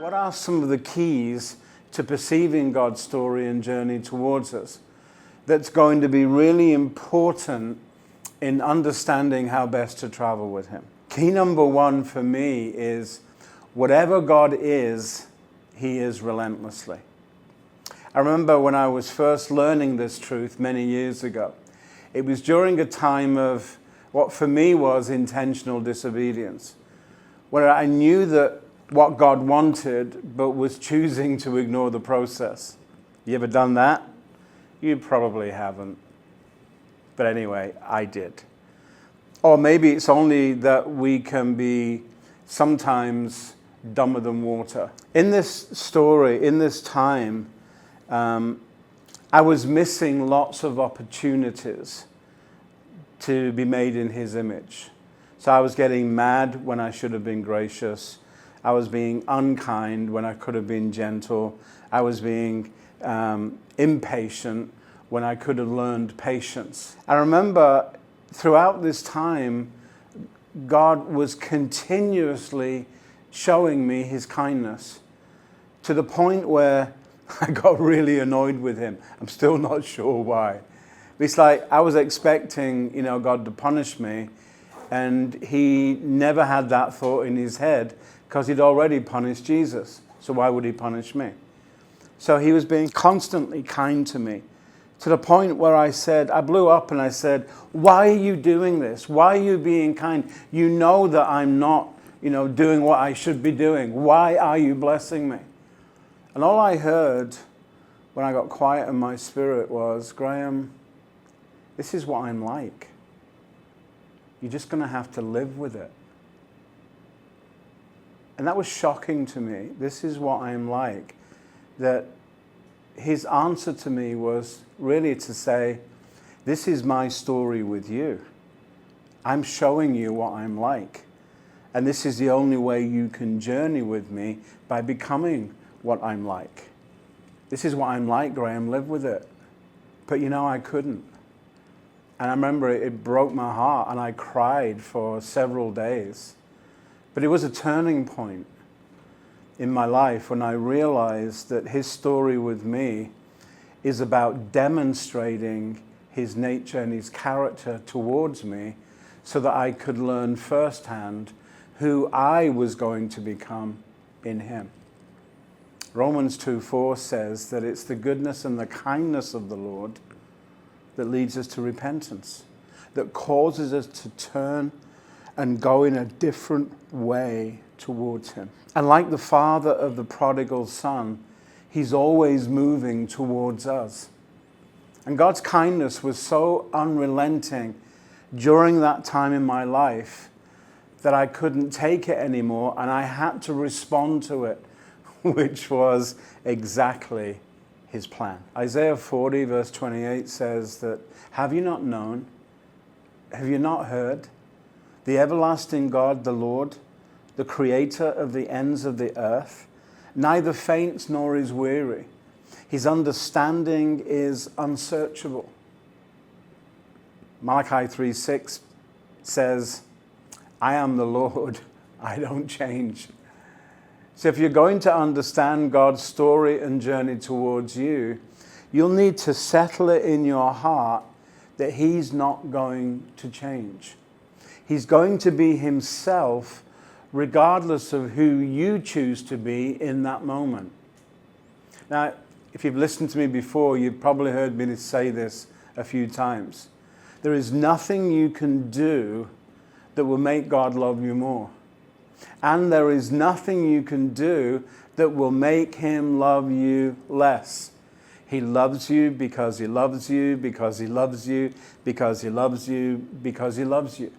What are some of the keys to perceiving God's story and journey towards us that's going to be really important in understanding how best to travel with Him? Key number one for me is whatever God is, He is relentlessly. I remember when I was first learning this truth many years ago, it was during a time of what for me was intentional disobedience, where I knew that what God wanted, but was choosing to ignore the process. You ever done that? You probably haven't. But anyway, I did. Or maybe it's only that we can be sometimes dumber than water. In this story, in this time, I was missing lots of opportunities to be made in His image. So I was getting mad when I should have been gracious. I was being unkind when I could have been gentle. I was being impatient when I could have learned patience. I remember throughout this time, God was continuously showing me His kindness to the point where I got really annoyed with Him. I'm still not sure why. It's like I was expecting, God to punish me, and He never had that thought in His head because He'd already punished Jesus. So why would He punish me? So He was being constantly kind to me, to the point where I blew up and I said, why are you doing this? Why are you being kind? You know that I'm not, doing what I should be doing. Why are you blessing me? And all I heard when I got quiet in my spirit was, Graham, this is what I'm like. You're just going to have to live with it. And that was shocking to me. This is what I'm like. That His answer to me was really to say, this is my story with you. I'm showing you what I'm like. And this is the only way you can journey with me, by becoming what I'm like. This is what I'm like, Graham, live with it. But I couldn't. And I remember it broke my heart and I cried for several days. But it was a turning point in my life when I realized that His story with me is about demonstrating His nature and His character towards me so that I could learn firsthand who I was going to become in Him. Romans 2:4 says that it's the goodness and the kindness of the Lord that leads us to repentance, that causes us to turn and go in a different way towards Him. And like the father of the prodigal son, He's always moving towards us. And God's kindness was so unrelenting during that time in my life that I couldn't take it anymore, and I had to respond to it, which was exactly His plan. Isaiah 40 verse 28 says that, have you not known? Have you not heard? The everlasting God, the Lord, the creator of the ends of the earth, neither faints nor is weary. His understanding is unsearchable. Malachi 3:6 says, I am the Lord, I don't change. So if you're going to understand God's story and journey towards you, you'll need to settle it in your heart that He's not going to change. He's going to be Himself regardless of who you choose to be in that moment. Now, if you've listened to me before, you've probably heard me say this a few times. There is nothing you can do that will make God love you more. And there is nothing you can do that will make Him love you less. He loves you because He loves you, because He loves you, because He loves you, because He loves you.